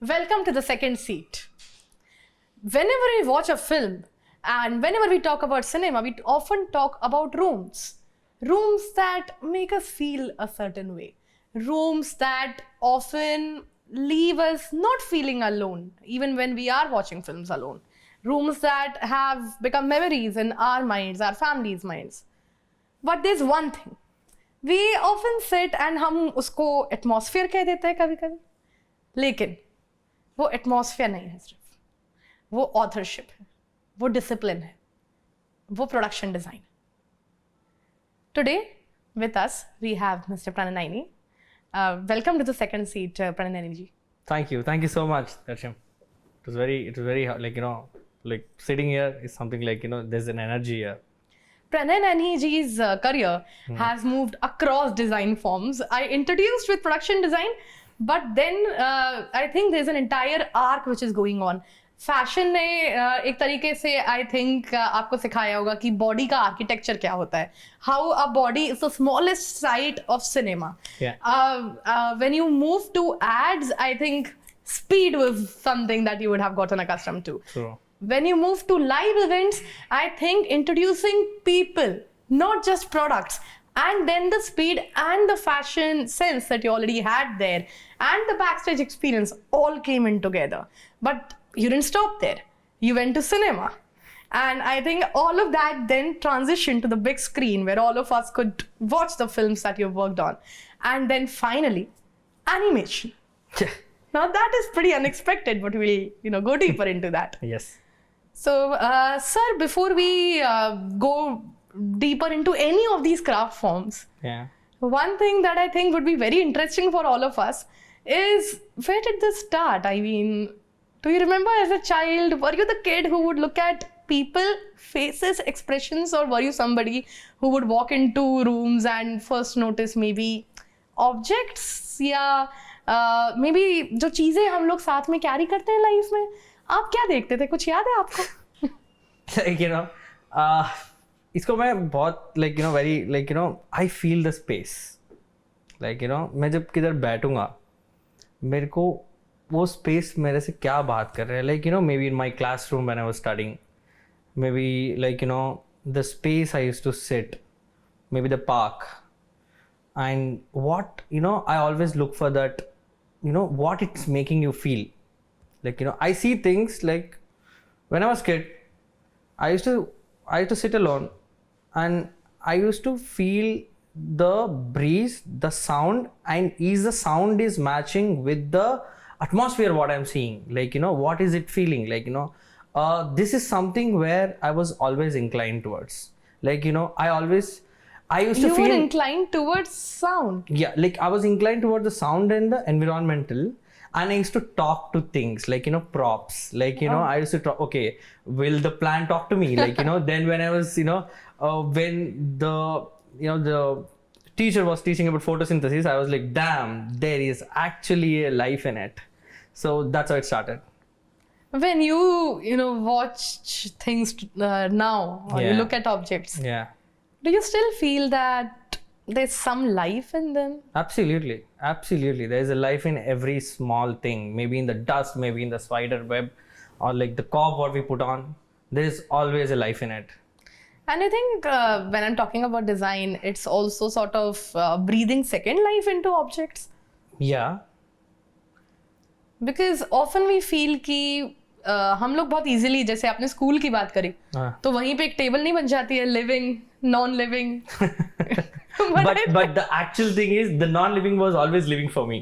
Welcome to the second seat. Whenever we watch a film and whenever we talk about cinema, we often talk about rooms. Rooms that make us feel a certain way. Rooms that often leave us not feeling alone, even when we are watching films alone. Rooms that have become memories in our minds, our families' minds. But there's one thing. We often sit and हम उसको atmosphere कह देते हैं कभी कभी. लेकिन वो atmosphere नहीं है सिर्फ. वो authorship है. वो discipline है. वो production design. Today with us we have Mr. Pranay Naini. Welcome to the second seat, Pranay Naini ji. Thank you so much, Darshim. It was very like sitting here is something like there's an energy here. Pranay Naini ji's career has moved across design forms. I introduced with production design, but then I think there's an entire arc which is going on. Fashion ने एक तरीके से I think आपको सिखाया होगा कि body का architecture क्या होता है, how a body is the smallest site of cinema. When you move to ads, I think speed was something that you would have gotten accustomed to. True. When you move to live events, I think introducing people, not just products, and then the speed and the fashion sense that you already had there and the backstage experience all came in together. But you didn't stop there. You went to cinema. And I think all of that then transitioned to the big screen where all of us could watch the films that you've worked on. And then finally, animation. Now that is pretty unexpected, but we'll go deeper into that. Yes. So, sir, before we go deeper into any of these craft forms, one thing that I think would be very interesting for all of us is, where did this start? I mean, do you remember as a child, were you the kid who would look at people, faces, expressions, or were you somebody who would walk into rooms and first notice maybe objects या may be जो चीज़ें हम लोग साथ में carry करते हैं life में, आप क्या देखते थे? कुछ याद है आपको? इसको मैं बहुत very I feel the space. मैं जब किधर बैठूंगा मेरे को वो स्पेस मेरे से क्या बात कर रहे हैं. May be in my class room when I was studying, may be the space I used to sit, may be the park. And what I always look for that, what it's making you feel. I see things like when I was kid, I used to sit alone and I used to feel the breeze, the sound, and is the sound is matching with the atmosphere what I'm seeing. What is it feeling? This is something where I was always inclined towards. I used to feel... You were inclined towards sound. Yeah, I was inclined towards the sound and the environmental, and I used to talk to things props. I used to talk, okay, will the plant talk to me? Then when I was, when the teacher was teaching about photosynthesis, I was like, damn, there is actually a life in it. So that's how it started. When you watch things now, or you look at objects. Yeah. Do you still feel that there's some life in them? Absolutely. There is a life in every small thing. Maybe in the dust, maybe in the spider web, or like the cob what we put on. There is always a life in it. And I think when I'm talking about design, it's also sort of breathing second life into objects. Yeah. Because often we feel कि हम लोग बहुत easily, जैसे आपने school की बात करी, तो वहीं पे एक टेबल नहीं बन जाती है, living, non living. but the actual thing is the non living was always living for me.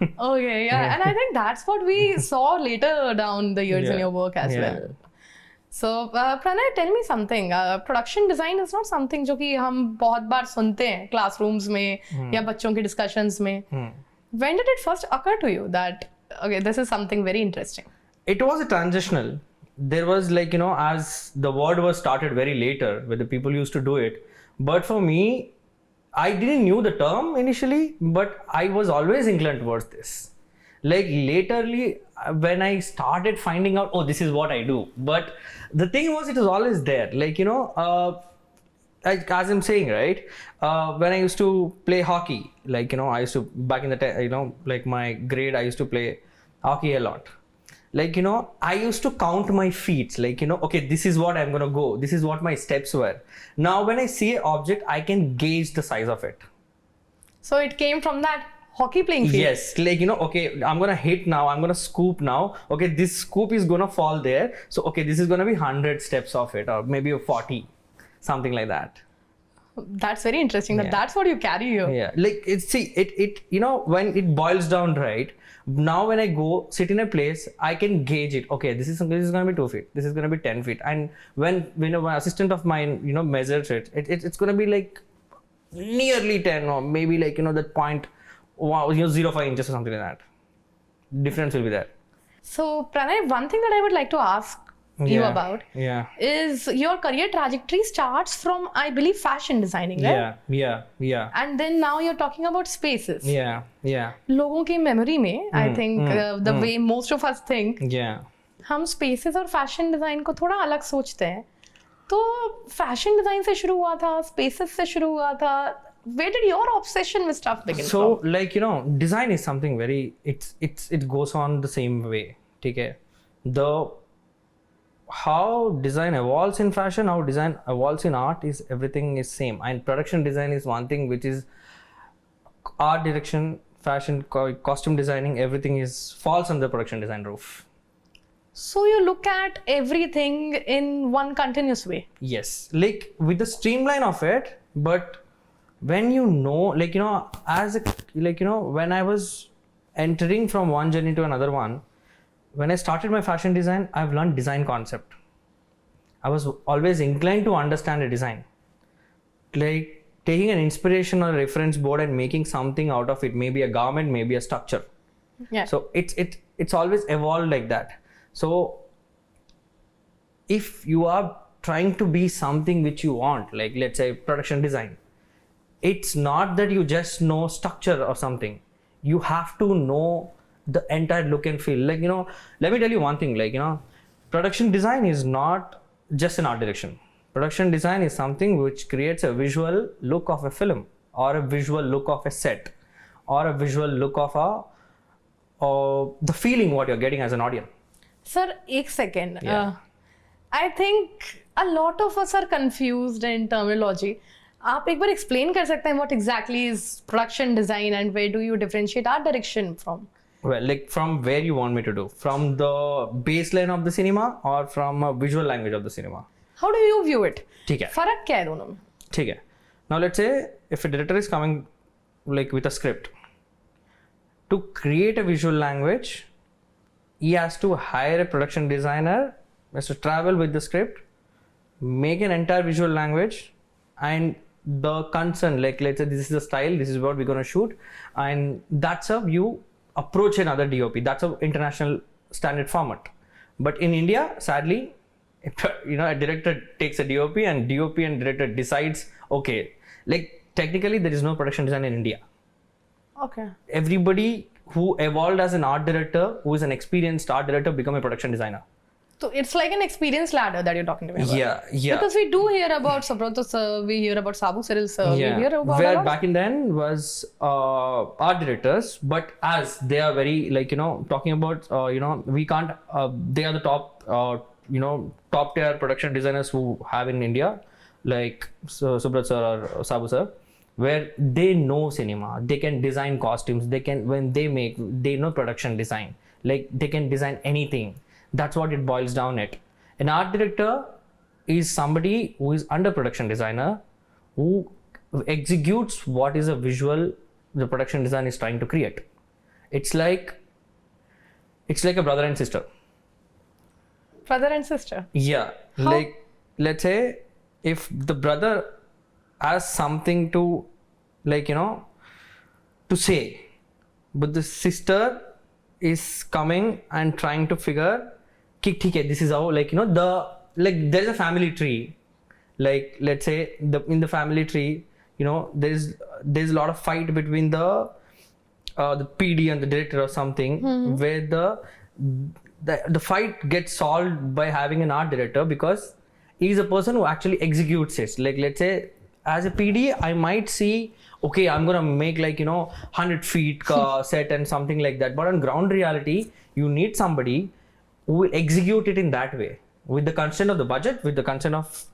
Okay, yeah. And I think that's what we saw later down the years in your work as well. So Pranay, tell me something. Production design is not something जो कि हम बहुत बार सुनते हैं classrooms में या बच्चों के डिस्कशंस में. When did it first occur to you that okay, this is something very interesting? It was a transitional. There was as the word was started very later where the people used to do it. But for me, I didn't knew the term initially, but I was always inclined towards this. Laterly, when I started finding out, oh, this is what I do. But the thing was, it was always there. As I'm saying, right? When I used to play hockey, I used to, back in the my grade, I used to play Hockey a lot. Like, you know, I used to count my feet. Like, you know, okay, this is what I'm gonna go. This is what my steps were. Now, when I see an object, I can gauge the size of it. So it came from that hockey playing field. Yes, like, you know, okay, I'm gonna hit now. I'm gonna scoop now. Okay, this scoop is gonna fall there. So, okay, this is gonna be 100 steps of it, or maybe 40, something like that. That's very interesting. That's what you carry here. Yeah, like it you know, when it boils down, right? Now when I go sit in a place, I can gauge it. Okay, this is gonna be 2 feet. This is gonna be 10 feet. And when an assistant of mine, you know, measures it's gonna be like nearly 10, or maybe like, you know, that point, wow, you know, 0.5 inches or something like that. Difference will be there. So Pranay, one thing that I would like to ask you about is your career trajectory starts from, I believe, fashion designing, right? Yeah. And then now you're talking about spaces. Yeah. लोगों की memory में, I think the way most of us think, हम spaces और fashion design को थोड़ा अलग सोचते हैं. तो fashion design से शुरू हुआ था, spaces से शुरू हुआ था. Where did your obsession with stuff begin so, from? like, you know, design is something very, it goes on the same way. Okay? How design evolves in fashion, how design evolves in art is everything is same. And production design is one thing which is art direction, fashion, costume designing, everything falls under production design roof. So you look at everything in one continuous way. Yes, like with the streamline of it, but when you know, like, you know, like, you know, when I was entering from one journey to another one, when I started my fashion design, I've learned design concept. I was always inclined to understand a design. Like taking an inspiration or a reference board and making something out of it, maybe a garment, maybe a structure. Yeah. So it's always evolved like that. So if you are trying to be something which you want, like let's say production design, it's not that you just know structure or something. You have to know the entire look and feel. Like, you know, let me tell you one thing, like, you know, production design is not just an art direction. Production design is something which creates a visual look of a film, or a visual look of a set, or a visual look of the feeling what you're getting as an audience. Sir, एक second. Yeah. I think a lot of us are confused in terminology. आप एक बार explain कर सकते हैं what exactly is production design and where do you differentiate art direction from? Well, like from where you want me to do? From the baseline of the cinema or from a visual language of the cinema? How do you view it? ठीक है. फर्क क्या है दोनों में? ठीक है. Now let's say if a director is coming like with a script, to create a visual language, he has to hire a production designer, has to travel with the script, make an entire visual language, and the concern, like let's say this is the style, this is what we're going to shoot, and that's how you approach another DOP. That's an international standard format. But in India, sadly, you know, a director takes a DOP and director decides, okay, like technically there is no production design in India. Okay. Everybody who evolved as an art director, who is an experienced art director, become a production designer. So it's like an experience ladder that you're talking to me about. Yeah. Because we do hear about Sabroto sir, we hear about Sabu Cyril sir, we hear about where back in then was art directors, but as they are very, like, you know, talking about, you know, we can't, they are the top, you know, top tier production designers who have in India, like Subrat sir or Sabu sir, where they know cinema, they can design costumes, they can, when they know production design, like they can design anything. That's what it boils down at. An art director is somebody who is under production designer, who executes what is a visual the production design is trying to create. It's like a brother and sister. Brother and sister? Yeah. How? Like, let's say if the brother has something to, like, you know, to say, but the sister is coming and trying to figure, this is how, like, you know, there's a family tree, like let's say in the family tree, you know, there's a lot of fight between the PD and the director or something, where the fight gets solved by having an art director, because he's a person who actually executes it. Like let's say as a PD, I might see, okay, I'm gonna make like 100 feet set and something like that. But on ground reality, you need somebody who will execute it in that way, with the consent of the budget, with the consent of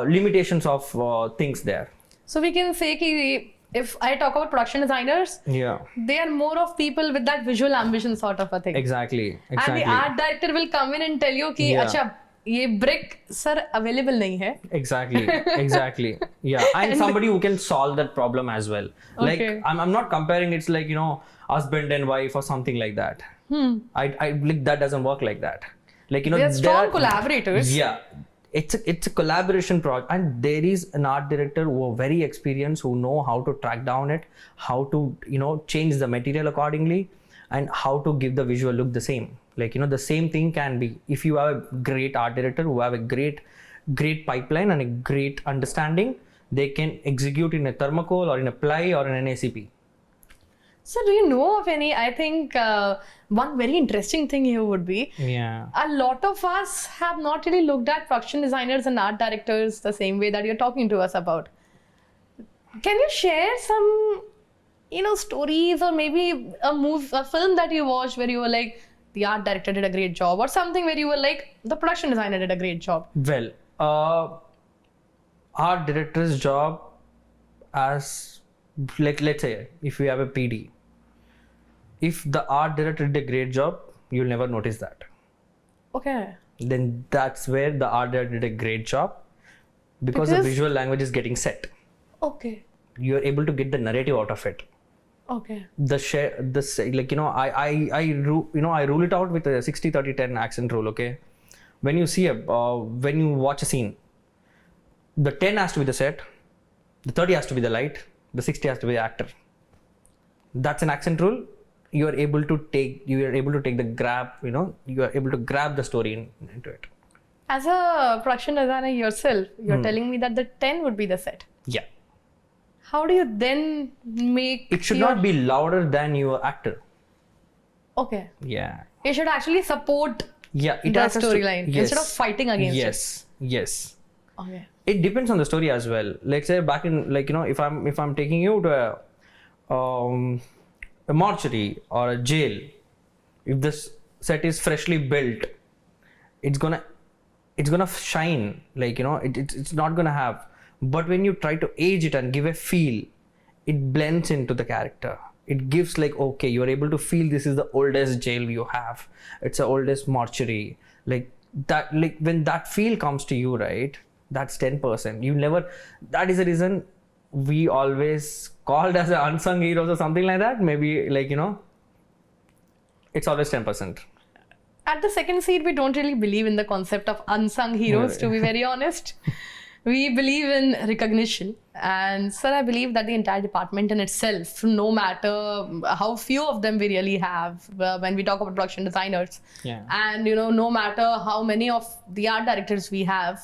limitations of things there. So we can say ki if I talk about production designers, Yeah. they are more of people with that visual ambition sort of a thing. Exactly. And the art director will come in and tell you ki acha ye brick sir available nahi hai. Exactly. Yeah. And somebody who can solve that problem as well. Like I'm not comparing it's like husband and wife or something like that. I like that doesn't work like that. Like they are strong collaborators. Yeah. It's a collaboration project, and there is an art director who are very experienced, who know how to track down it, how to change the material accordingly, and how to give the visual look the same. Like the same thing can be, if you have a great art director who have a great pipeline and a great understanding, they can execute in a thermocol or in a ply or in an ACP. So do you know of any? I think one very interesting thing here would be, a lot of us have not really looked at production designers and art directors the same way that you're talking to us about. Can you share some, stories, or maybe a film that you watched where you were like, the art director did a great job, or something where you were like, the production designer did a great job? Well, art director's job, as like let's say if we have a PD, if the art director did a great job, you'll never notice that. Okay. Then that's where the art director did a great job, because the visual language is getting set. Okay. You're able to get the narrative out of it. Okay. I rule it out with a 60-30-10 accent rule. Okay, when you watch a scene, the 10 has to be the set, the 30 has to be the light, the 60 has to be the actor. That's an accent rule. You are able to take the grab. You are able to grab the story into it. As a production designer yourself, you're telling me that the 10 would be the set. Yeah. How do you then make it should not be louder than your actor? Okay. Yeah. It should actually support the storyline instead of fighting against it. Yes. Okay. It depends on the story as well. Let's say back in if I'm taking you to a mortuary or a jail, if this set is freshly built, it's gonna shine. It's not gonna have. But when you try to age it and give a feel, it blends into the character. It gives okay, you're able to feel this is the oldest jail you have. It's the oldest mortuary. Like that, when that feel comes to you, right? That's 10%. That is the reason we always called as a unsung heroes or something like that. Maybe it's always 10%. At the second seat, we don't really believe in the concept of unsung heroes, to be very honest. We believe in recognition. And sir, I believe that the entire department in itself, no matter how few of them we really have, when we talk about production designers, and no matter how many of the art directors we have,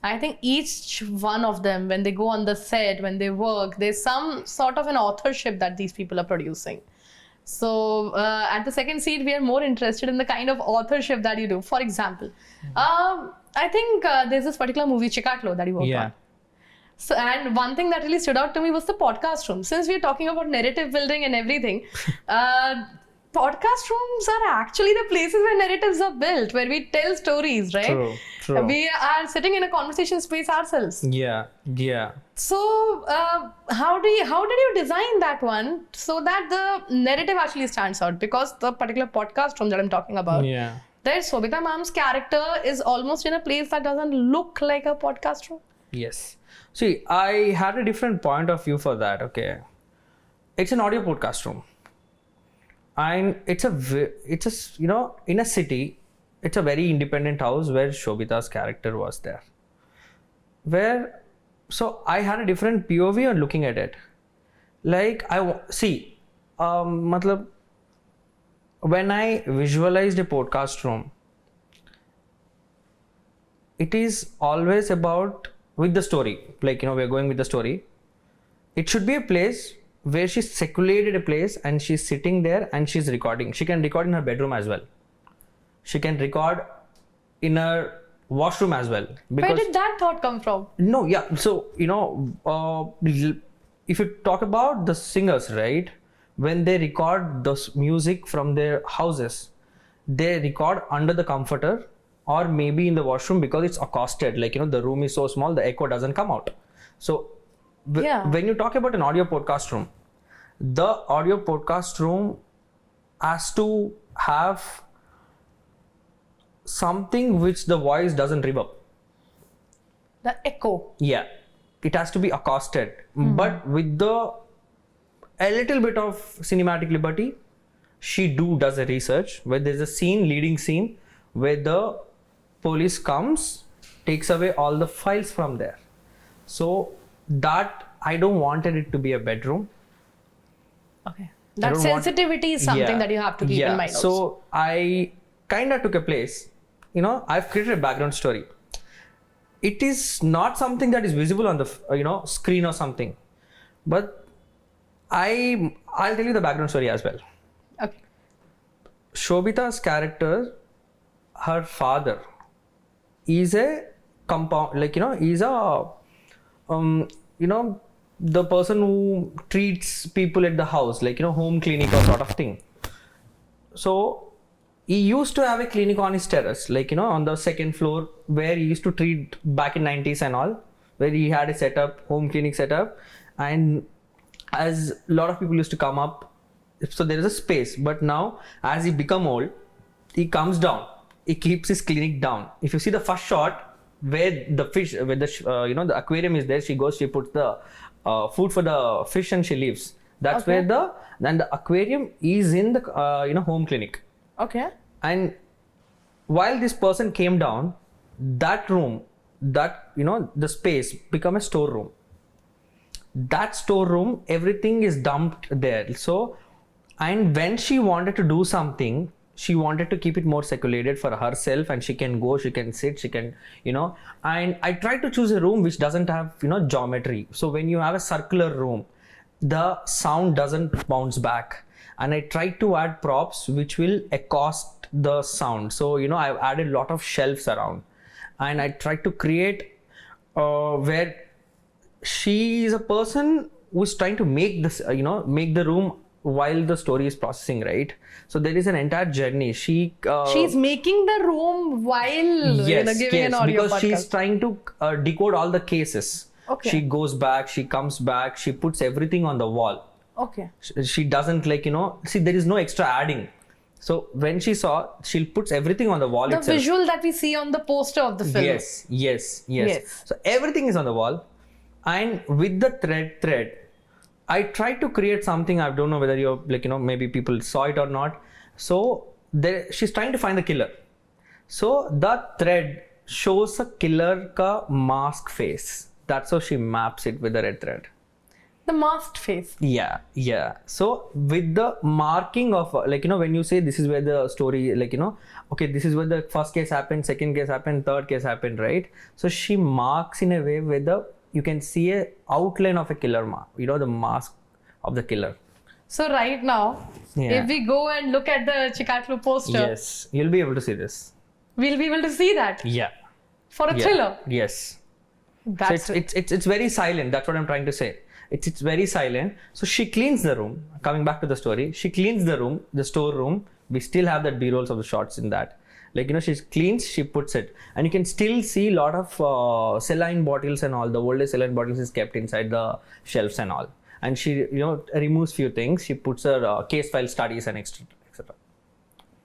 I think each one of them, when they go on the set, when they work, there's some sort of an authorship that these people are producing. So at the second seat, we are more interested in the kind of authorship that you do. For example, I think there's this particular movie, Chikatlo, that you worked on. So, and one thing that really stood out to me was the podcast room. Since we're talking about narrative building and everything, podcast rooms are actually the places where narratives are built, where we tell stories, right? True. We are sitting in a conversation space ourselves. Yeah. So, how did you design that one so that the narrative actually stands out? Because the particular podcast room that I'm talking about, there's Sobita Ma'am's character is almost in a place that doesn't look like a podcast room. Yes. See, I had a different point of view for that. Okay, it's an audio podcast room, and it's in a city, it's a very independent house where Shobita's character was there. So I had a different POV on looking at it. When I visualized a podcast room, it is always about with the story. We're going with the story. It should be a place where she's secluded a place and she's sitting there and she's recording. She can record in her bedroom as well. She can record in her washroom as well. Where did that thought come from? No, yeah. So, if you talk about the singers, right, when they record the music from their houses, they record under the comforter or maybe in the washroom because it's accosted. Like, the room is so small, the echo doesn't come out. So, when you talk about an audio podcast room, the audio podcast room has to have something which the voice doesn't reverb. The echo. Yeah, it has to be accosted, but with a little bit of cinematic liberty. She does a research where there's a leading scene where the police comes, takes away all the files from there. So that I don't wanted it to be a bedroom. Okay, that sensitivity is something that you have to keep in mind. So I kind of took a place. I've created a background story. It is not something that is visible on the screen or something, but I'll tell you the background story as well. Okay. Shobita's character, her father is a compound, is a the person who treats people at the house, home clinic or sort of thing. So he used to have a clinic on his terrace, on the second floor, where he used to treat back in 90s and all, where he had a home clinic setup, and as a lot of people used to come up, so there is a space. But now, as he become old, he comes down, he keeps his clinic down. If you see the first shot where the fish, where the aquarium is there, she puts the food for the fish and she leaves. That's where the aquarium is in the home clinic. Okay. And while this person came down, that room, the space become a storeroom. That storeroom, everything is dumped there. So, and when she wanted to do something, she wanted to keep it more secluded for herself, and she can go, she can sit, she can, and I tried to choose a room which doesn't have, geometry. So when you have a circular room, the sound doesn't bounce back. And I tried to add props which will accost the sound. So, I've added a lot of shelves around, and I tried to create where she is a person who's trying to make this, make the room while the story is processing, right? So there is an entire journey. She's making the room while giving an audio because podcast. She's trying to decode all the cases. Okay. She goes back, she comes back, she puts everything on the wall. Okay. She doesn't see, there is no extra adding. So when she'll put everything on the wall itself. The visual that we see on the poster of the film. Yes. So everything is on the wall. And with the thread, I tried to create something. I don't know whether you're maybe people saw it or not. So she's trying to find the killer. So the thread shows a killer ka mask face. That's how she maps it with the red thread. The masked face. Yeah. So with the marking of when you say this is where the story okay, this is where the first case happened, second case happened, third case happened, right? So she marks in a way where you can see a outline of a killer the mask of the killer. So right now, if we go and look at the Chikatlu poster, yes, you'll be able to see this. We'll be able to see that. Yeah. For a thriller. Yes. That's so it's very silent. That's what I'm trying to say. It's very silent. So she cleans the room. Coming back to the story, she cleans the room, the storeroom. We still have that B-rolls of the shots in that. She cleans, she puts it, and you can still see a lot of saline bottles and all. The oldest saline bottles is kept inside the shelves and all. And she, removes few things. She puts her case file studies and etc.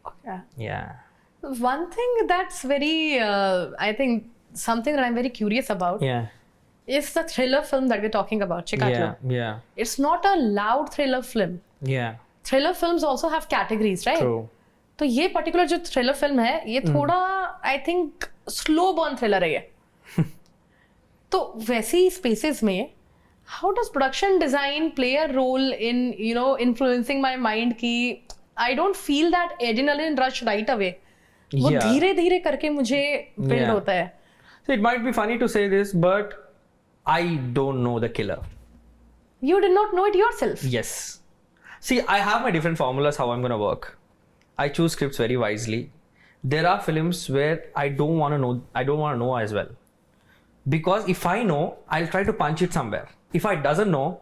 Okay. Yeah. One thing that's very, I think, something that I'm very curious about. Yeah. Is the thriller film that we're talking about, Chikatlu. Yeah. It's not a loud thriller film. Yeah. Thriller films also have categories, right? True. तो ये particular जो thriller film है ये थोड़ा I think slow burn thriller है ये तो वैसी स्पेसेस में how does production design play a role in influencing my mind कि I don't feel that adrenaline rush right away वो धीरे धीरे करके मुझे बिल्ड होता है. So it might be funny to say this, but I don't know the killer. You did not know it yourself. Yes. See, I have my different formulas how I'm going to work. I choose scripts very wisely. there are films where I don't want to know as well. Because if I know, I'll try to punch it somewhere. If I doesn't know,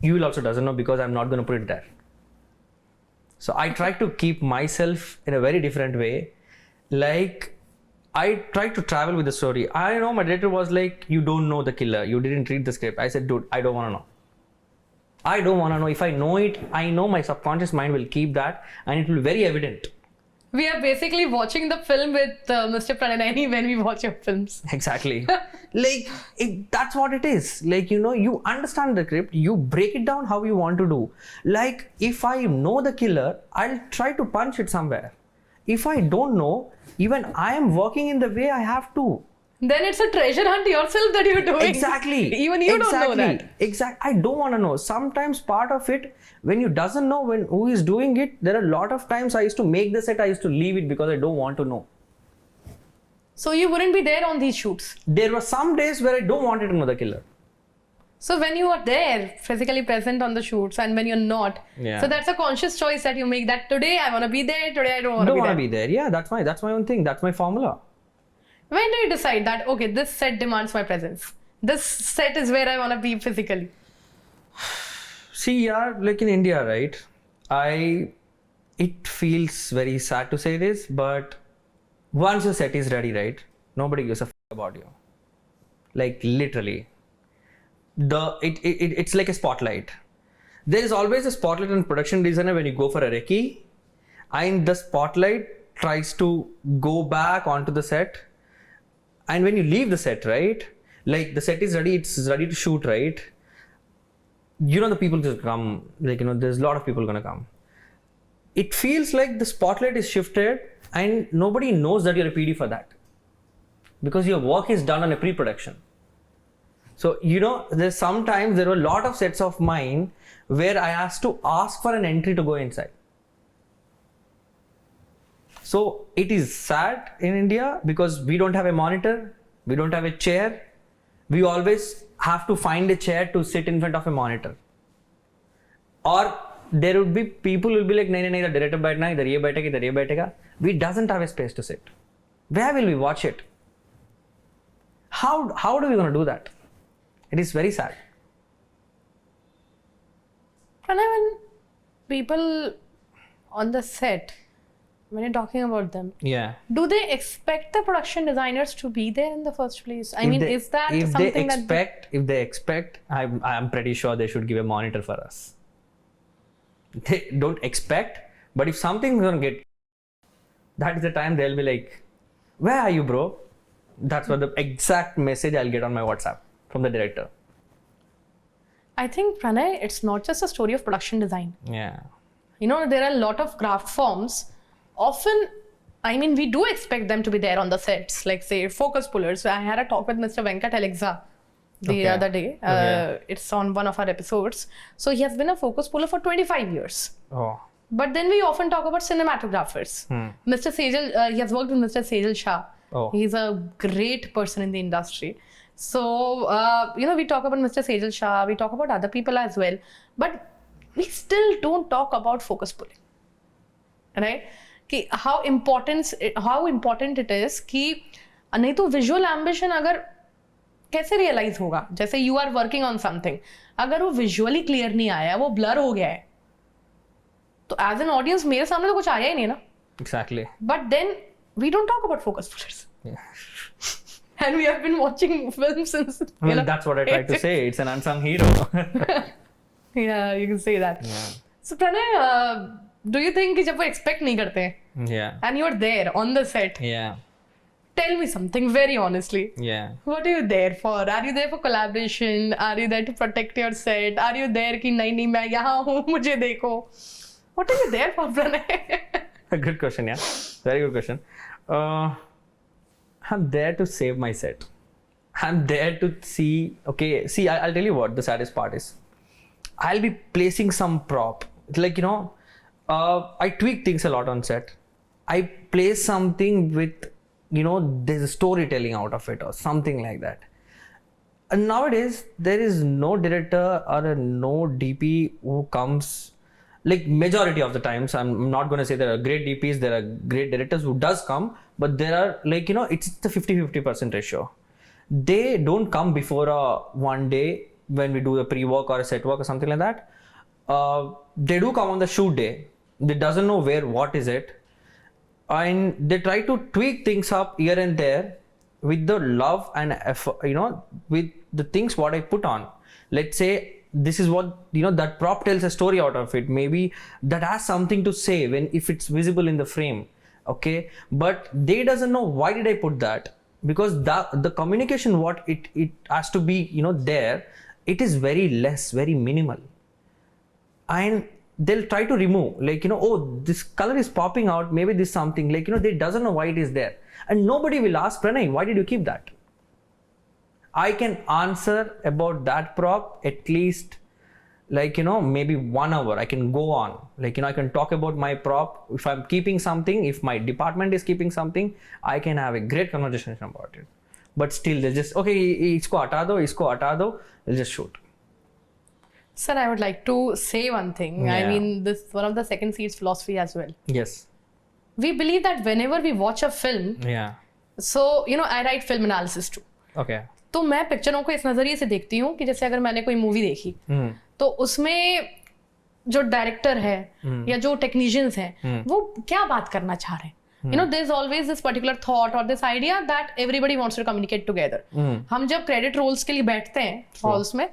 you will also doesn't know because I'm not going to put it there. So I try to keep myself in a very different way. Like, I try to travel with the story. I know my director was like, you don't know the killer. You didn't read the script. I said, dude, I don't want to know. I don't want to know. If I know it, I know my subconscious mind will keep that and it will be very evident. We are basically watching the film with Mr. Pranay Naini when we watch your films. Exactly. Like, that's what it is. Like, you know, you understand the script, you break it down how you want to do. Like, if I know the killer, I'll try to punch it somewhere. If I don't know, even I am working in the way I have to. Then it's a treasure hunt yourself that you're doing. Exactly. Even you don't know that. Exactly. I don't want to know. Sometimes part of it, when you doesn't know who is doing it, there are a lot of times I used to make the set, I used to leave it because I don't want to know. So you wouldn't be there on these shoots? There were some days where I don't want to know the killer. So when you are there, physically present on the shoots, and when you're not, Yeah. so that's a conscious choice that you make, that today I want to be there, today I don't want to be there. Yeah, that's my own thing. That's my formula. When do you decide that, okay, this set demands my presence? This set is where I want to be physically. See, yeah, like in India, right? It feels very sad to say this, but once your set is ready, right? Nobody gives a f about you. Like literally. It's like a spotlight. There is always a spotlight on production designer when you go for a recce, and the spotlight tries to go back onto the set. And when you leave the set, right? Like the set is ready, it's ready to shoot, right? You know the people just come, like, you know, there's a lot of people gonna come. It feels like the spotlight is shifted and nobody knows that you're a PD for that. Because your work is done on a pre-production. So, you know, there were a lot of sets of mine where I asked to ask for an entry to go inside. So it is sad in India because we don't have a monitor, we don't have a chair. We always have to find a chair to sit in front of a monitor. Or there would be people who will be like, nahi, the director baithna, idhar ye baithega. We doesn't have a space to sit. Where will we watch it? How do we going to do that? It is very sad. And when people on the set, when you're talking about them, Yeah. do they expect the production designers to be there in the first place? I mean, is that something if they expect, I'm pretty sure they should give a monitor for us. They don't expect, but if something's gonna get, that is the time they'll be like, where are you, bro? That's what the exact message I'll get on my WhatsApp from the director. I think, Pranay, it's not just a story of production design. Yeah. You know, there are a lot of craft forms. Often, I mean, we do expect them to be there on the sets, like say focus pullers. So I had a talk with Mr. Venkat Alexa the other day. It's on one of our episodes. So he has been a focus puller for 25 years. Oh. But then we often talk about cinematographers. Mr. Sejal, he has worked with Mr. Sejal Shah. Oh. He's a great person in the industry. So, you know, we talk about Mr. Sejal Shah, we talk about other people as well. But we still don't talk about focus pulling. Right? कि how important it is कि नहीं तो visual ambition अगर कैसे realize होगा, जैसे you are working on something, अगर वो visually clear नहीं आया, वो blur हो गया है, तो as an audience मेरे सामने तो कुछ आया ही नहीं ना. Exactly. But then we don't talk about focus pullers. Yeah. And we have been watching films since. Well, that's what I tried to say. It's an unsung hero. Yeah, you can say that. Yeah. So Pranay, do you think कि जब वो expect नहीं करते हैं, Yeah. and you're there on the set, Yeah. tell me something very honestly. Yeah. What are you there for? Are you there for collaboration? Are you there to protect your set? Are you there कि नहीं मैं यहाँ हूँ मुझे देखो? What are you there for, Pranay? A good question, yeah. Very good question. I'm there to save my set. I'm there to see. Okay, see, I'll tell you what the saddest part is. I'll be placing some prop. Like, you know, I tweak things a lot on set. I place something with, you know, there's a storytelling out of it or something like that. And nowadays, there is no director or no DP who comes like majority of the times, I'm not going to say there are great DPs, there are great directors who does come, but there are like, you know, it's the 50-50% ratio. They don't come before one day when we do the pre-work or a set work or something like that. They do come on the shoot day. They doesn't know what is it, and they try to tweak things up here and there with the love and effort, you know, with the things what I put on. Let's say this is what, you know, that prop tells a story out of it. Maybe that has something to say if it's visible in the frame. Okay, but they doesn't know why did I put that, because the communication what it has to be, you know, there, it is very less, very minimal, and they'll try to remove, like, you know, oh, this color is popping out, maybe this something, like, you know, they doesn't know why it is there, and nobody will ask, Pranay, why did you keep that? I can answer about that prop at least, like, you know, maybe 1 hour. I can go on, like, you know, I can talk about my prop. If I'm keeping something, if my department is keeping something, I can have a great conversation about it. But still, they just, okay, isko hata do, they'll just shoot. Sir, I would like to say one thing. Yeah. I mean, this is one of the second seeds philosophy as well. Yes. We believe that whenever we watch a film, Yeah. so, you know, I write film analysis too. Okay. तो मैं पिक्चरों को इस नज़रिए से देखती हूँ कि जैसे अगर मैंने कोई मूवी देखी तो उसमें जो डायरेक्टर है या जो टेक्नीशियंस हैं वो क्या बात करना चाह रहे हैं. You know, there's always this particular thought or this idea that everybody wants to communicate together. हम जब क्रेडिट रोल्स के लिए बैठते हैं हॉल्स में,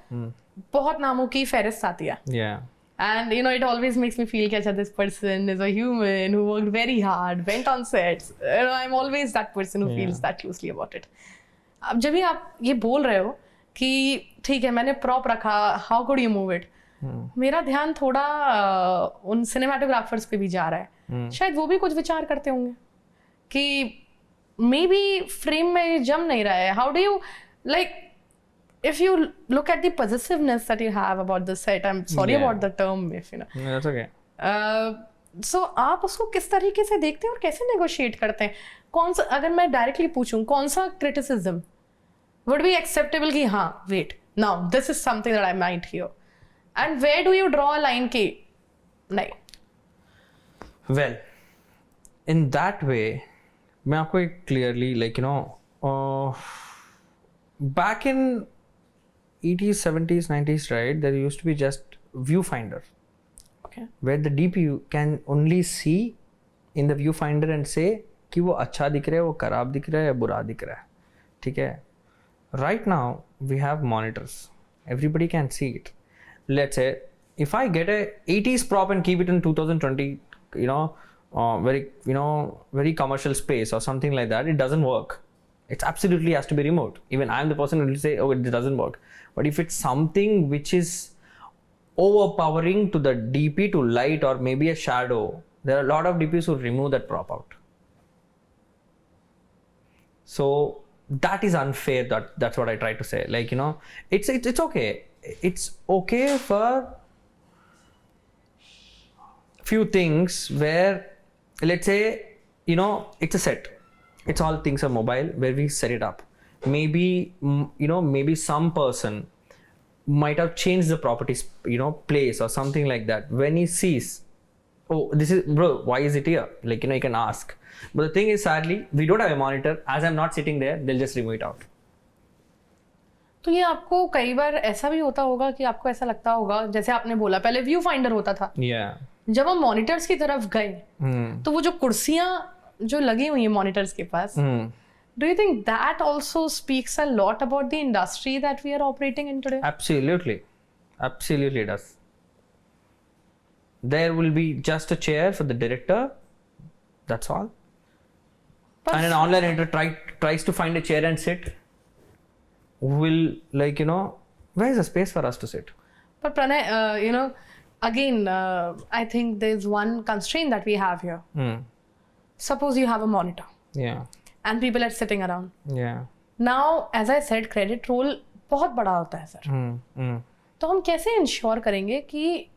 बहुत नामों की फहरिस्त आती है. Yeah. And you know, it always makes me feel that this person is a human who worked very hard, went on sets. You know, I'm always that person who feels that closely about it. अब जब भी आप ये बोल रहे हो कि ठीक है मैंने प्रॉप रखा, how could you move it, मेरा ध्यान थोड़ा उन सिनेमाटोग्राफर्स पे भी जा रहा है. शायद वो भी कुछ विचार करते होंगे कि मे बी फ्रेम में जम नहीं रहा है. How do you, like, if you look at the possessiveness that you have about the set, I'm sorry about the term, if you know. That's okay. So आप उसको किस तरीके से देखते हैं और कैसे नेगोशिएट करते हैं? कौन सा, अगर मैं डायरेक्टली पूछूं, कौन सा क्रिटिसिज्म would be acceptable कि हाँ, wait, now this is something that I might hear, and where do you draw a line कि नहीं? Well, in that way, मैं आपको एक clearly, like, you know, back in 80s, 70s, 90s, right, there used to be just viewfinder. Okay. Where the DP can only see in the viewfinder and say कि वो अच्छा दिख रहा है, वो खराब दिख रहा है या बुरा दिख रहा है. ठीक है. Right now we have monitors. Everybody can see it. Let's say if I get a 80s prop and keep it in 2020, you know, very commercial space or something like that, it doesn't work. It absolutely has to be removed. Even I'm the person who will say, oh, it doesn't work. But if it's something which is overpowering to the DP, to light or maybe a shadow, there are a lot of DPs who remove that prop out. So that is unfair. That's what I try to say. Like, you know, it's okay. It's okay for few things where, let's say, you know, it's a set. It's all things are mobile where we set it up. Maybe, you know, maybe some person might have changed the properties, you know, place or something like that. When he sees, oh, this is, bro, why is it here? Like, you know, you can ask. But the thing is, sadly, we don't have a monitor. As I'm not sitting there, they'll just remove it out. तो ये आपको कई बार ऐसा भी होता होगा कि आपको ऐसा लगता होगा, जैसे आपने बोला पहले व्यू फाइंडर होता था. Yeah. जब हम मॉनिटर्स की तरफ गए तो वो जो कुर्सियां जो लगी हुई हैं मॉनिटर्स के पास, do you think that also speaks a lot about the industry that we are operating in today? Absolutely. Absolutely it does. There will be just a chair for the director. That's all. But and an online editor tries to find a chair and sit. Will, like, you know, where is the space for us to sit? But Pranay, you know, again, I think there's one constraint that we have here. Suppose you have a monitor. Yeah. And people are sitting around. Yeah. Now, as I said, credit roll बहुत बड़ा होता है sir. तो हम कैसे ensure करेंगे कि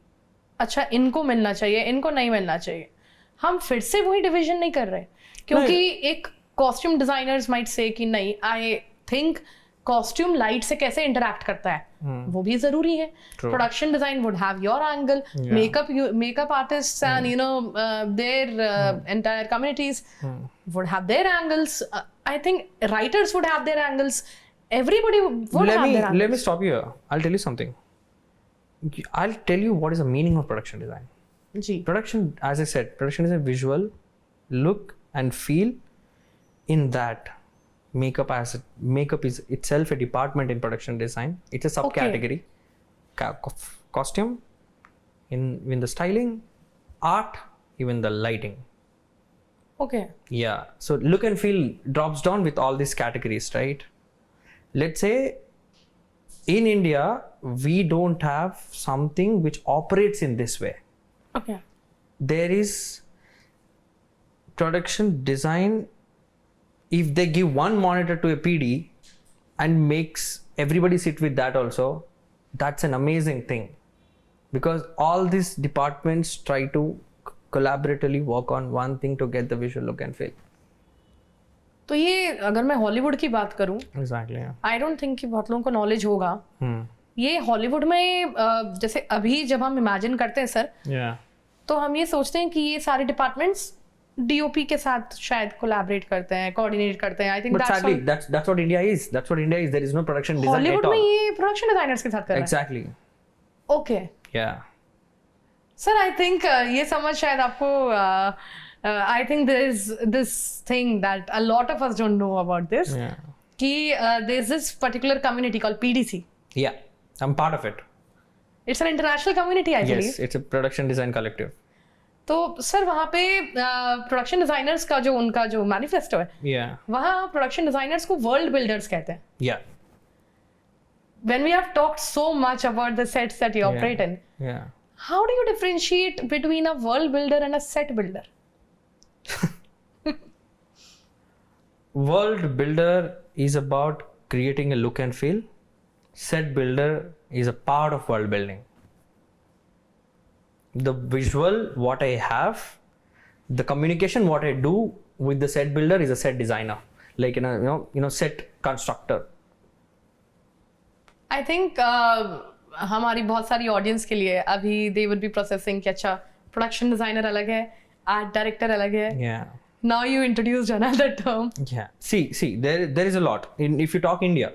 अच्छा इनको मिलना चाहिए, इनको नहीं मिलना चाहिए? हम फिर से वही डिवीजन नहीं कर रहे, क्योंकि एक कॉस्ट्यूम डिजाइनर्स माइट से कि नहीं, आई थिंक कॉस्ट्यूम लाइट से कैसे इंटरेक्ट करता है वो भी जरूरी है. Production design would have your angle, makeup artist and you know their entire communities would have their angles. I think writers would have their angles. Everybody would have their angles. Let me stop you here. I'll tell you something. I'll tell you what is the meaning of production design. Ji. Production, as I said, production is a visual look and feel. In that, makeup is itself a department in production design. It's a subcategory. Costume, in the styling, art, even the lighting. Okay. Yeah. So look and feel drops down with all these categories, right? Let's say in India we don't have something which operates in this way. Okay. There is production design. If they give one monitor to a PD and makes everybody sit with that also, that's an amazing thing, because all these departments try to collaboratively work on one thing to get the visual look and feel. तो ये अगर मैं Hollywood की बात करूं, Exactly. I don't think कि बहुत लोगों को नॉलेज होगा. ये हॉलीवुड में जैसे अभी जब हम इमेजिन करते हैं सर, तो हम ये सोचते हैं कि ये सारे डिपार्टमेंट्स डीओपी के साथ शायद कोलैबोरेट करते हैं, कोऑर्डिनेट करते हैं. I think that's what India is. That's what India is. There is no production design Hollywood at all. में ये प्रोडक्शन डिजाइनर्स के साथ कर रहे हैं. Exactly. Okay Yeah. Sir, I think ये समझ शायद आपको I think there is this thing that a lot of us don't know about this. Yeah. कि there's this particular community called PDC. Yeah, I'm part of it. It's an international community, I believe. Yes, it's a production design collective. तो sir वहाँ पे production designers का जो उनका जो manifesto है, Yeah. वहाँ प्रोडक्शन डिजाइनर्स को वर्ल्ड बिल्डर्स कहते हैं. Yeah. When we have talked so much about the sets that you operate in, Yeah. how do you differentiate between a world builder and a set builder? World builder is about creating a look and feel. Set builder is a part of world building. The visual, what I have, the communication, what I do with the set builder is a set designer, like set constructor. I think हमारी बहुत सारी audience के लिए अभी they would be processing कि अच्छा production designer अलग है, आर्ट डायरेक्टर अलग है. Yeah. Now you introduced another term. Yeah. See, there is a lot. If you talk India,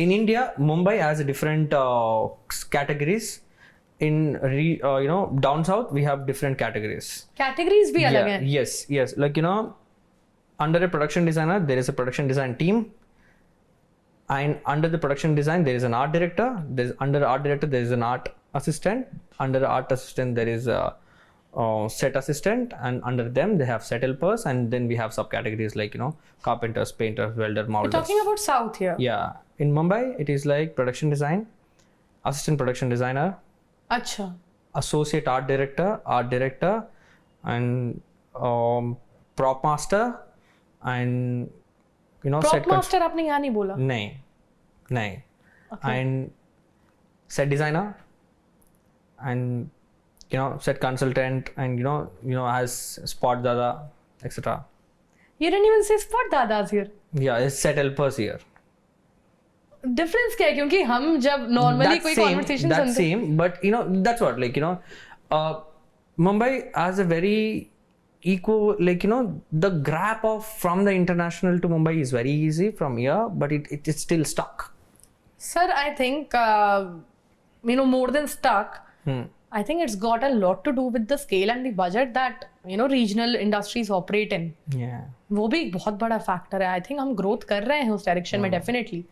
in India, Mumbai has a different categories. In down south we have different categories. Categories भी अलग हैं. Yes. Like under a production designer there is a production design team, and under the production design there is an art director. Under art director there is an art assistant. Under art assistant there is a set assistant, and under them they have set helpers, and then we have subcategories like carpenters, painters, welder, molders. We're talking about south here. Yeah, in Mumbai it is like production design, assistant production designer, अच्छा, associate art director, and prop master, and prop master आपने यहाँ नहीं बोला. नहीं. Okay. And set designer, and set consultant, and as spot dada, etc. You didn't even say spot dadas here. Yeah, it's set helpers here. Difference क्या है? क्योंकि हम जब normally कोई conversation that's same, but that's what, like Mumbai has a very equal, like the gap from the international to Mumbai is very easy from here, but it is still stuck. Sir, I think more than stuck. I think it's got a lot to do with the scale and the budget that regional industries operate in. Yeah. वो भी एक बहुत बड़ा factor है. I think हम growth कर रहे हैं उस डायरेक्शन में डेफिनेटली.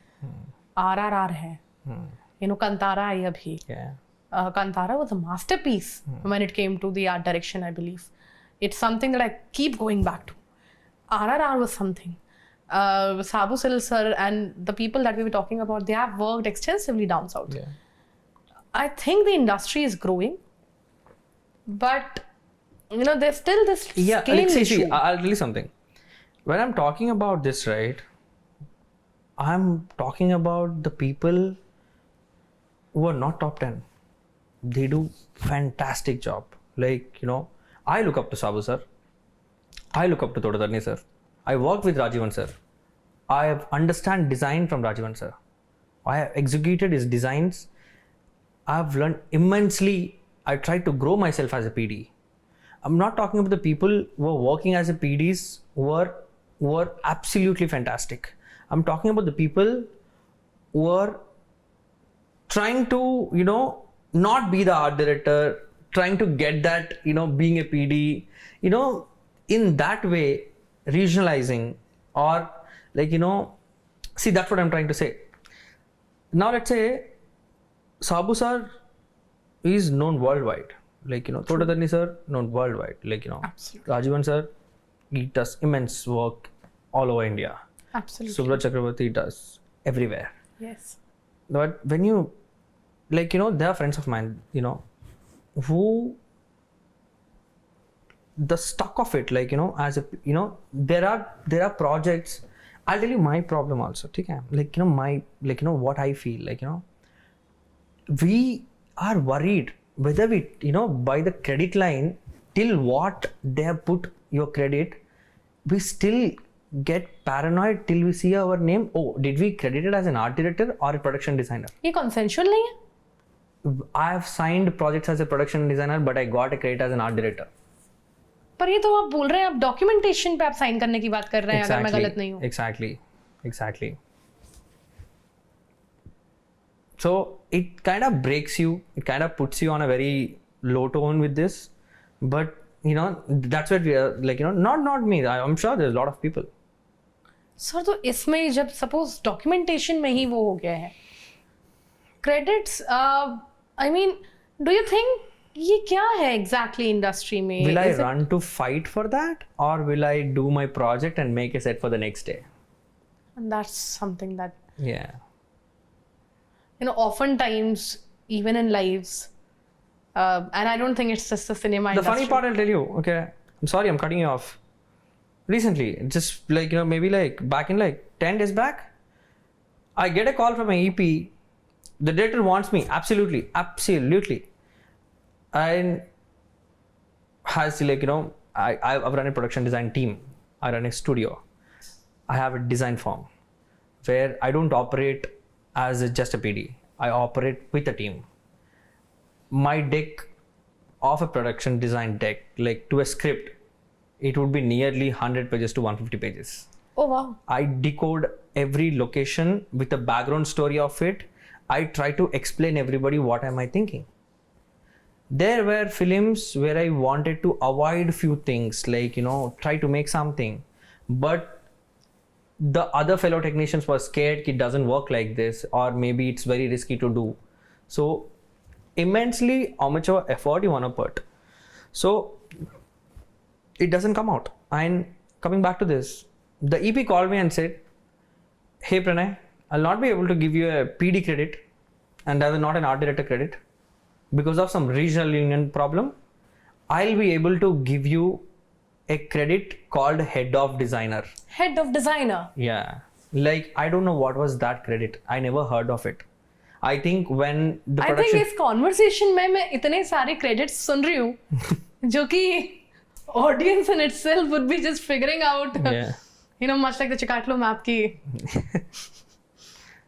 RRR है, कंतारा आई अभी. Kantara was a masterpiece when it came to the art direction, I believe. It's something that I keep going back to. RRR was something. Sabu Sil sir and the people that we were talking about, they have worked extensively down south. Yeah. I think the industry is growing, but there's still this scale issue. I'll tell you something. When I'm talking about this, right, I'm talking about the people who are not top 10. They do fantastic job. Like, I look up to Sabu sir. I look up to Todadarni sir. I work with Rajivan sir. I understand design from Rajivan sir. I have executed his designs. I've learned immensely. I tried to grow myself as a PD. I'm not talking about the people who are working as a PDs who are absolutely fantastic. I'm talking about the people who are trying to, not be the art director, trying to get that, being a PD, in that way, regionalizing or see, that's what I'm trying to say. Now let's say Sabu sir is known worldwide. Todadani sir, known worldwide. Absolutely. Rajivan sir, he does immense work all over India. Absolutely. Subrat Chakraborty does everywhere. Yes. But when you, there are friends of mine, who the stuck of it, as a, there are projects. I'll tell you my problem also. Okay? What I feel, we are worried whether we, by the credit line, till what they have put your credit, we still get paranoid till we see our name. Oh, did we credit it as an art director or a production designer? ये consensual नहीं है? I have signed projects as a production designer, but I got a credit as an art director. पर ये तो आप बोल रहे हैं, आप documentation पे आप sign करने की बात कर रहे हैं, अगर मैं गलत नहीं हूँ. Exactly. So it kind of breaks you. It kind of puts you on a very low tone with this. But, that's what we are, not me. I'm sure there's a lot of people. Sir तो इसमें जब suppose documentation में ही वो हो गया है, credits, I mean, do you think ये क्या है exactly industry में? Will I run to fight for that, or will I do my project and make a set for the next day? And that's something that, yeah, oftentimes even in lives, and I don't think it's just the cinema industry. The funny part, I'll tell you. Okay, I'm sorry, I'm cutting you off. Recently, just maybe back in 10 days back, I get a call from an EP. The director wants me, absolutely, and has I've run a production design team. I run a studio. I have a design firm where I don't operate as just a PD. I operate with a team. My deck of a production design deck, to a script, it would be nearly 100 pages to 150 pages. Oh wow. I decode every location with a background story of it. I try to explain everybody what am I thinking. There were films where I wanted to avoid few things, try to make something, but the other fellow technicians were scared it doesn't work like this, or maybe it's very risky to do. So immensely amateur effort you want to put. So it doesn't come out. And coming back to this, the EP called me and said, hey Pranay, I'll not be able to give you a PD credit and I will not an art director credit because of some regional union problem. I'll be able to give you a credit called head of designer. Head of designer? Yeah. I don't know what was that credit. I never heard of it. I think when the production... I think इस conversation में मैं इतने सारे credits सुन रही हूँ जो कि audience in itself would be just figuring out, much like the Chikatilo map की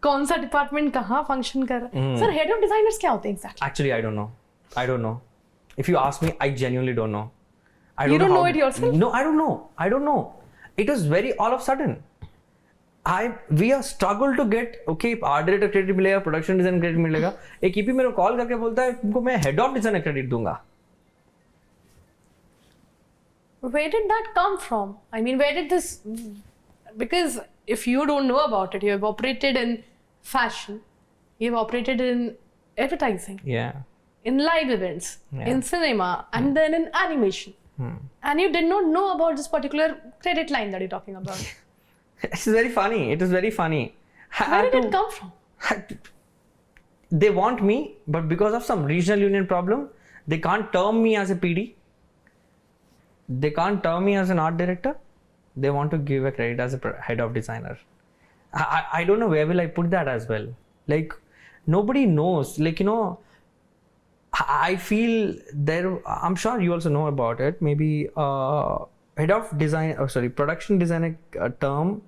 कौन सा department कहाँ function कर रहा है. Sir, head of designers क्या होते हैं exactly? Actually, I don't know. If you ask me, I genuinely don't know. You don't know it yourself? No, I don't know. It was very all of a sudden. We have struggled to get, okay, art director credit मिलेगा, production design credit मिलेगा. एक EP मेरे को call करके बोलता है तुमको मैं head of design credit दूंगा. Where did that come from? I mean, where did this... Because if you don't know about it, you have operated in fashion, you have operated in advertising, in live events, in cinema, and then in animation. And you did not know about this particular credit line that you're talking about. It's very funny. It is very funny. Where did it come from? They want me, but because of some regional union problem, they can't term me as a PD. They can't term me as an art director. They want to give a credit as a head of designer. I don't know where will I put that as well. Nobody knows. I feel there, I'm sure you also know about it. Maybe head of design, production designer term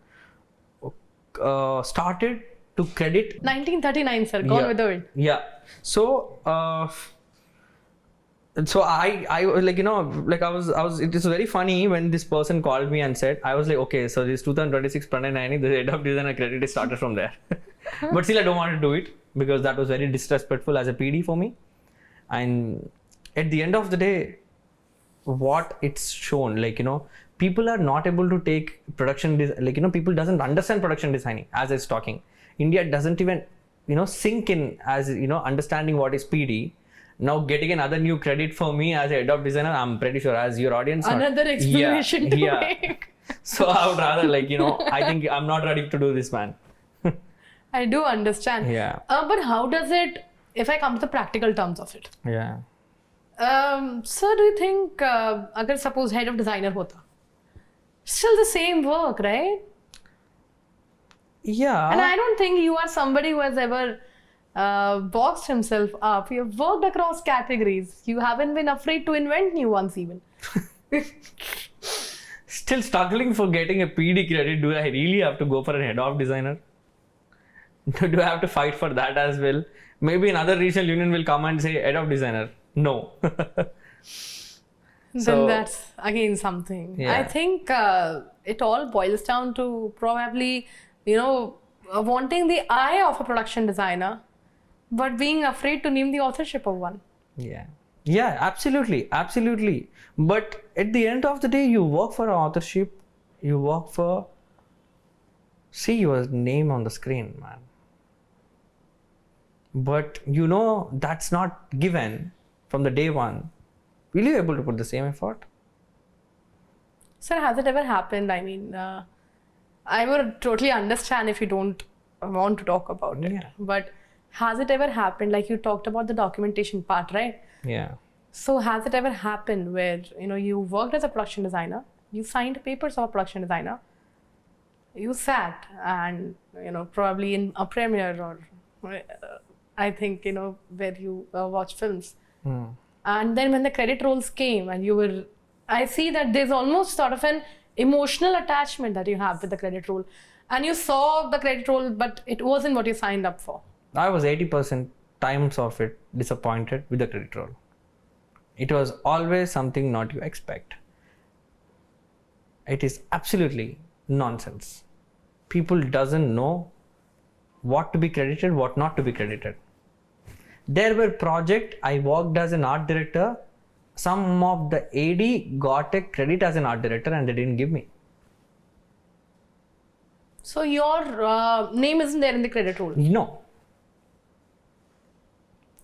started to credit 1939, sir. Gone with the wind. Yeah. So, I was like, I was. It is very funny when this person called me and said, I was like, okay, so this 2026 Pranay Naini, the head of design and credit is started from there. But still, I don't want to do it because that was very disrespectful as a PD for me. And at the end of the day, what it's shown, people are not able to take production, people doesn't understand production designing as it's talking. India doesn't even, sink in as, understanding what is PD. Now getting another new credit for me as a head of designer, I'm pretty sure as your audience. Another explanation to make. So I would rather I think I'm not ready to do this, man. I do understand. Yeah. But how does it, if I come to the practical terms of it? Yeah. Sir, do you think, agar suppose head of designer hota, still the same work, right? Yeah. And I don't think you are somebody who has ever boxed himself up. You have worked across categories. You haven't been afraid to invent new ones even. Still struggling for getting a PD credit. Do I really have to go for a head of designer? Do I have to fight for that as well? Maybe another regional union will come and say head of designer. No. Then that's again something. Yeah. I think it all boils down to probably, wanting the eye of a production designer, but being afraid to name the authorship of one. Yeah. Yeah, absolutely. Absolutely. But at the end of the day, you work for an authorship, you work for, see your name on the screen, man. But that's not given from the day one. Will you be able to put the same effort? Sir, has it ever happened? I mean, I would totally understand if you don't want to talk about it. Yeah. But has it ever happened? Like you talked about the documentation part, right? Yeah. So has it ever happened where, you worked as a production designer, you signed papers of a production designer, you sat and, probably in a premiere or I think, where you watch films. And then when the credit rolls came and I see that there's almost sort of an emotional attachment that you have with the credit roll. And you saw the credit roll, but it wasn't what you signed up for. I was 80% times of it disappointed with the credit roll. It was always something not you expect. It is absolutely nonsense. People doesn't know what to be credited, what not to be credited. There were projects I worked as an art director. Some of the AD got a credit as an art director and they didn't give me. So your name isn't there in the credit roll? No.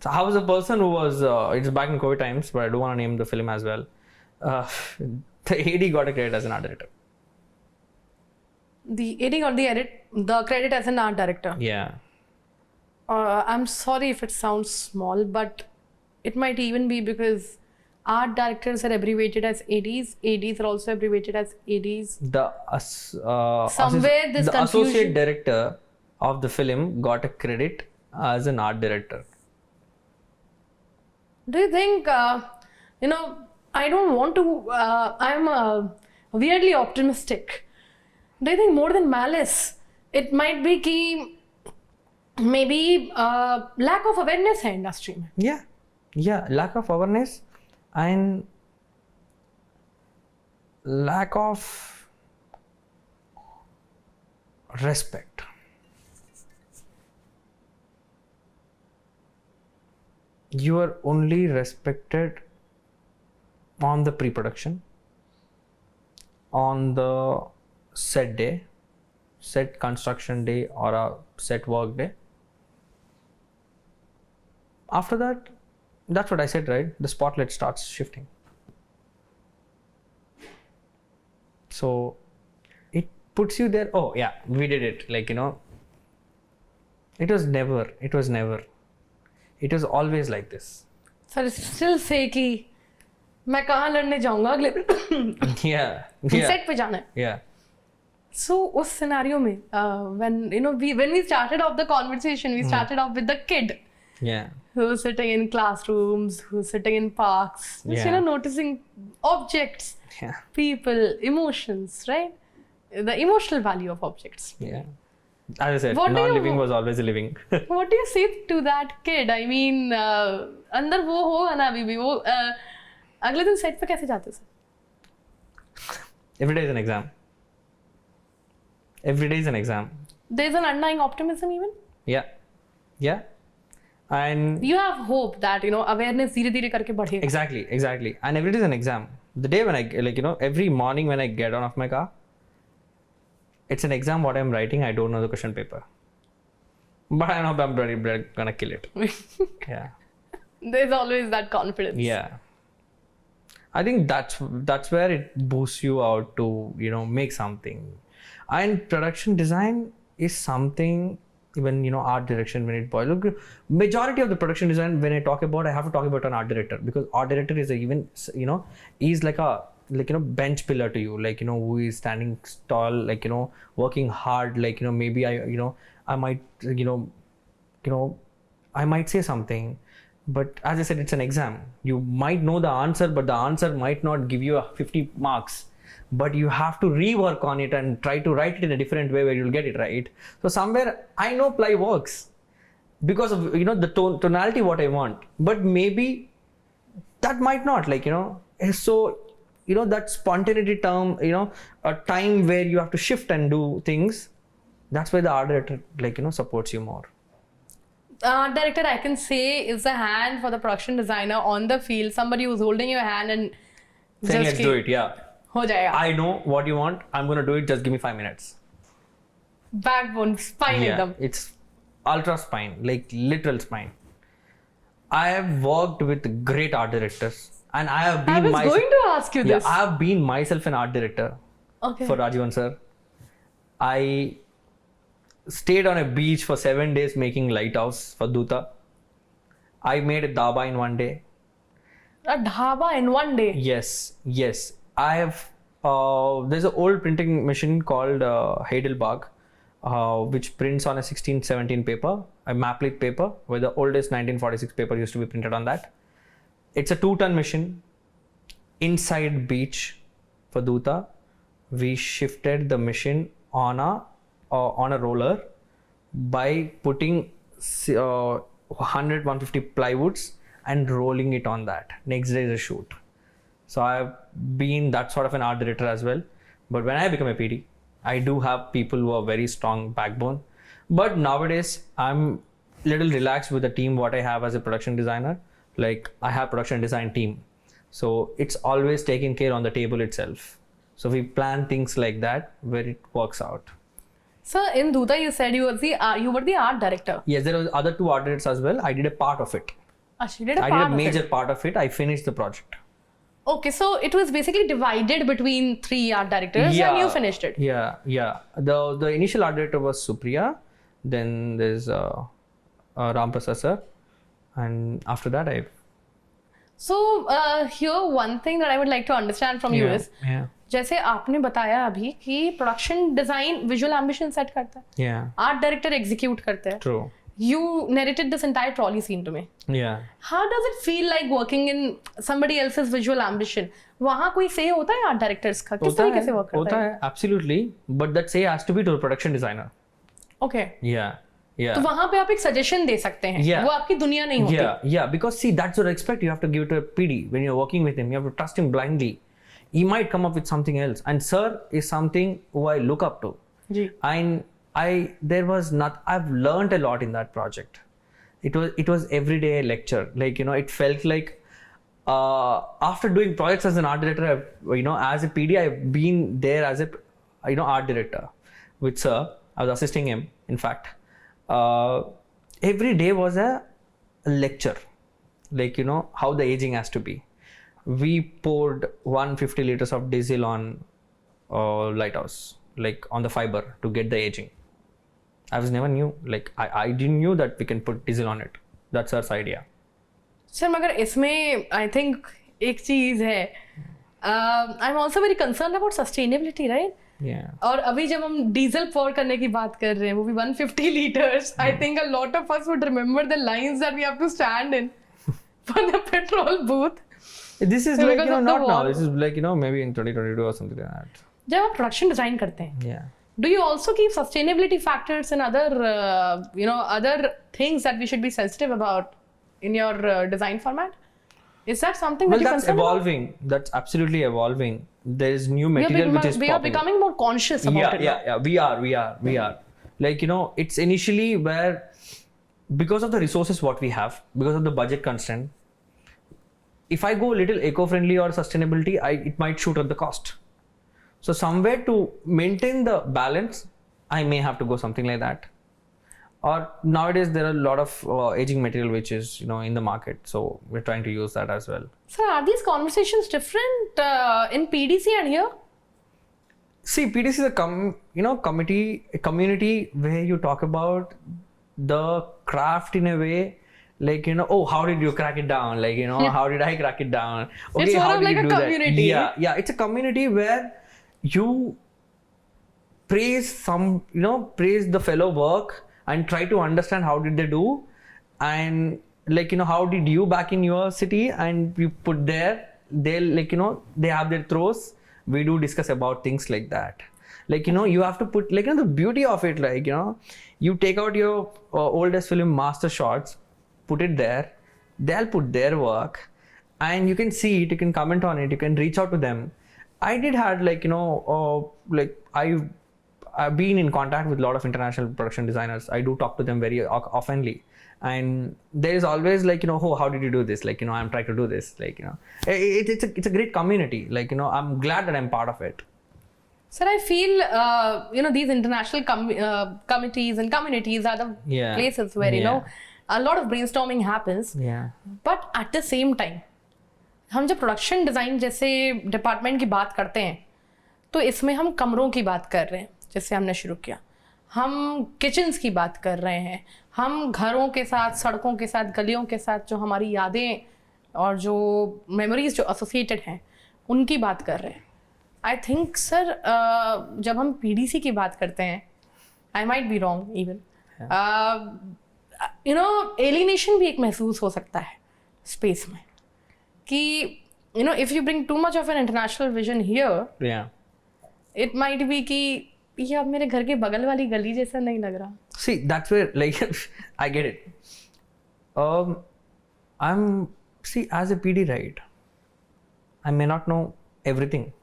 So I was a person who was, it's back in COVID times, but I don't want to name the film as well. The AD got a credit as an art director. The AD got the credit as an art director? Yeah. I'm sorry if it sounds small, but it might even be because art directors are abbreviated as ADs. ADs are also abbreviated as ADs. The confusion. associate director of the film got a credit as an art director. Do you think, I don't want to, I'm weirdly optimistic. Do you think more than malice, it might be key, maybe lack of awareness in industry? Yeah, lack of awareness and lack of respect. You are only respected on the pre-production, on the set day, set construction day or a set work day. After that, that's what I said, right? The spotlight starts shifting. So it puts you there. Oh yeah, we did it. It was never. It was always like this. Sir, it's still say कि मैं कहाँ लड़ने जाऊँगा अगले Yeah. set पे जाना है. Yeah. So उस scenario में when we started off the conversation, we started off with the kid. Yeah. Who's sitting in classrooms, who's sitting in parks, just noticing objects, people, emotions, right? The emotional value of objects. Yeah. As I said, What do non-living you- was always a living. What do you say to that kid? I mean, अंदर वो होगा ना अभी भी वो अगले दिन set पे कैसे जाते sir? Every day is an exam. Every day is an exam. There's an underlying optimism even. Yeah, yeah, and You have hope that awareness धीरे धीरे करके बढ़ेगा. exactly, and every day is an exam. The day when I every morning when I get out of my car, it's an exam. What I'm writing, I don't know the question paper, but I know I'm very gonna kill it. Yeah, There's always that confidence. yeah. I think that's where it boosts you out to make something. And production design is something, even art direction, when it boils. Look, majority of the production design, when I talk about, I have to talk about an art director, because art director is he's like a bench pillar to you, who is standing tall, working hard, maybe I might I might say something, but as I said, it's an exam. You might know the answer, but the answer might not give you 50 marks. But you have to rework on it and try to write it in a different way where you'll get it right. So somewhere I know ply works because of the tonality what I want, but maybe that might not, so that spontaneity term, a time where you have to shift and do things. That's where the art director supports you more. Art director, I can say, is the hand for the production designer on the field. Somebody who's holding your hand and Saying let's do it, yeah. हो जाएगा. I know what you want. I'm gonna do it. Just give me 5 minutes. Backbone, spine एकदम. It's ultra spine, like literal spine. I have worked with great art directors, and I have been I was myself. going to ask you this. I have been myself an art director Okay. for Rajivan sir. I stayed on a beach for 7 days making lighthouse for Duta. I made a dhaba in 1 day. A dhaba in 1 day. Yes. I have. There's an old printing machine called Heidelberg, which prints on a 1617 paper, a maplet paper, where the oldest 1946 paper used to be printed on that. It's a 2-ton machine. Inside beach for Duta, we shifted the machine on a roller by putting 100-150 plywoods and rolling it on that. Next day is a shoot. So I've been that sort of an art director as well. But when I become a PD, I do have people who are very strong backbone. But nowadays, I'm little relaxed with the team what I have as a production designer. Like I have production design team. So it's always taken care on the table itself. So we plan things like that where it works out. So in Duta, you said you were the art director. Yes, there was other 2 art directors as well. I did a part of it. She did a I part did a of major it. part of it. I finished the project. Okay, so it was basically divided between 3 art directors and you finished it. Yeah. The initial art director was Supriya. Then there's Ram Prasad sir. And after that, So here one thing that I would like to understand from you is, जैसे आपने बताया अभी कि production design visual ambition set करता है, art director execute करता है. True. You narrated this entire trolley scene to me. Yeah. How does it feel like working in somebody else's visual ambition? वहाँ कोई say होता है आर्ट डायरेक्टर्स का? किस तरीके से वर्क करता है? Absolutely. But that say has to be to the production designer. Okay. Yeah. तो वहाँ पे आप एक सजेशन दे सकते हैं. वो आपकी दुनिया नहीं होती. Yeah. Because see, that's your respect you have to give to a PD when you're working with him. You have to trust him blindly. He might come up with something else. And sir is something who I look up to. Ji. And I've learned a lot in that project. It was every day a lecture. It felt like after doing projects as an art director, as a PD, I've been there as a art director with sir. I was assisting him, in fact. Every day was a lecture, how the aging has to be. We poured 150 liters of diesel on lighthouse, on the fiber to get the aging. I was never knew, I didn't knew that we can put diesel on it. That's our idea. Sir मगर इसमें I think एक चीज है, I'm also very concerned about sustainability, right? Yeah. और अभी जब हम diesel pour करने की बात कर रहे हैं, वो भी 150 liters, I think a lot of us would remember the lines that we have to stand in for the petrol booth. This is not now. This is maybe in 2022 or something like that. जब आप production design करते हैं, Yeah. do you also keep sustainability factors and other other things that we should be sensitive about in your design format? Is that something that you that's consider? evolving. That's absolutely evolving. There is new material which is We are popping. becoming more conscious about it. Yeah. We are. Like, it's initially where, because of the resources what we have, because of the budget constraint, if I go a little eco-friendly or sustainability, it might shoot up the cost. So somewhere to maintain the balance, I may have to go something like that. Or nowadays there are a lot of aging material which is in the market, so we're trying to use that as well. So are these conversations different in PDC and here? See, PDC is a community where you talk about the craft in a way, like, oh, how did you crack it down? Like, how did I crack it down? Okay, it's more how of did like you a do community. That? Yeah, it's a community where you praise the fellow work and try to understand how did they do, and like, how did you back in your city, and you put there, they'll like, they have their throws. We do discuss about things like that. Like, you have to put, like, the beauty of it, like, you take out your oldest film master shots, put it there, they'll put their work, and you can see it, you can comment on it, you can reach out to them. I did had like, I've been in contact with a lot of international production designers. I do talk to them very oftenly, and there is always like, oh, how did you do this? Like, I'm trying to do this. Like, it's a great community. Like, I'm glad that I'm part of it. Sir, I feel these international committees and communities are the places where a lot of brainstorming happens. Yeah. But at the same time, हम जब production design जैसे department की बात करते हैं तो इसमें हम कमरों की बात कर रहे हैं, जैसे हमने शुरू किया, हम किचन्स की बात कर रहे हैं, हम घरों के साथ, सड़कों के साथ, गलियों के साथ जो हमारी यादें और जो मेमोरीज जो एसोसिएटेड हैं उनकी बात कर रहे हैं. आई थिंक सर जब हम PDC की बात करते हैं, I might be wrong even, alienation भी एक महसूस हो सकता है स्पेस में कि if you bring too much of an international vision here, it might be कि ये अब मेरे घर के बगल वाली गली जैसा नहीं लग रहा. See, that's where, like, I get it. As a PD, right, I may not know everything.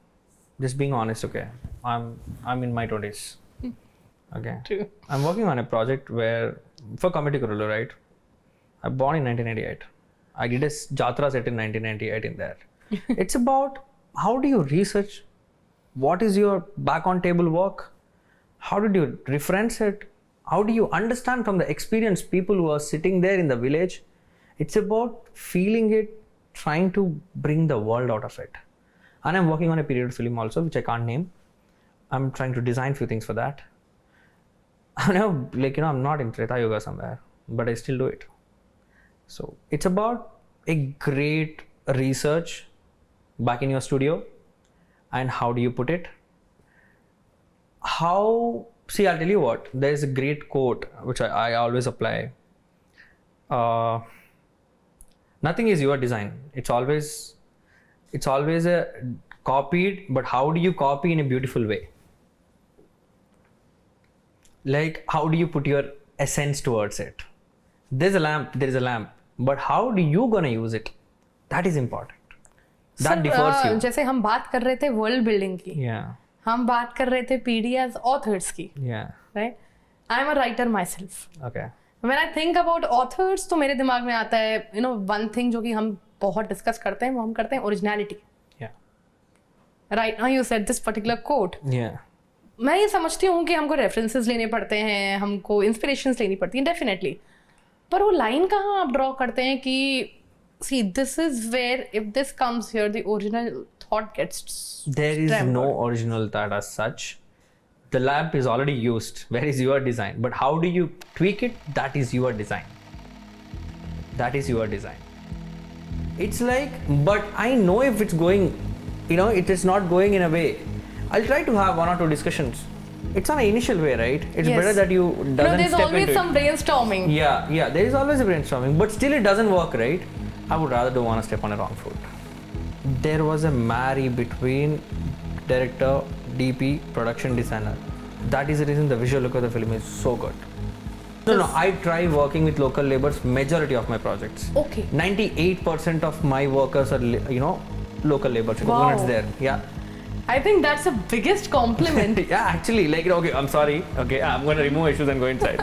Just being honest, okay. I'm in my 20s. Okay. True. I'm working on a project for Comedy Kurulu, right? I was born in 1988. I did a Jatra set in 1998 in there. It's about how do you research, what is your back on table work, how did you reference it, how do you understand from the experienced people who are sitting there in the village. It's about feeling it, trying to bring the world out of it. And I'm working on a period film also, which I can't name. I'm trying to design few things for that. I know, like, I'm not in Treta Yoga somewhere, but I still do it. So it's about a great research back in your studio, and how do you put it? I'll tell you what, there's a great quote which I always apply. Nothing is your design. It's always a copied, but how do you copy in a beautiful way? Like, how do you put your essence towards it? There is a lamp, but how do you gonna use it? That is important. That differs you. जैसे हम बात कर रहे थे world building की, हम बात कर रहे थे PD as authors की, right? I am a writer myself. Okay. When I think about authors, तो मेरे दिमाग में आता है one thing जो कि हम बहुत डिस्कस करते हैं, वो हम करते हैं originality. Right now you said this particular quote. मैं ये समझती हूँ कि हमको रेफरेंसेस लेने पड़ते हैं, हमको इंस्पिरेशंस लेनी पड़ती हैं, डेफिनेटली. पर वो लाइन कहाँ आप ड्रॉ करते हैं कि see, this is where if this comes here, the original thought gets There is no original thought as such. The lamp is already used. Where is your design? But how do you tweak it? That is your design. That is your design. It's like, but I know if it's going, it is not going in a way. I'll try to have one or two discussions. It's on an initial way, right? It's better that you doesn't there's step always into some brainstorming. Yeah, there is always a brainstorming, but still it doesn't work, right? I would rather don't want to step on a wrong foot. There was a marry between director, DP, production designer. that is the reason the visual look of the film is so good. No, I try working with local laborers majority of my projects. Okay. 98% of my workers are, local laborers. Wow. Coconuts there. Yeah. I think that's the biggest compliment. Yeah, actually, okay, I'm sorry. Okay, I'm going to remove issues and go inside.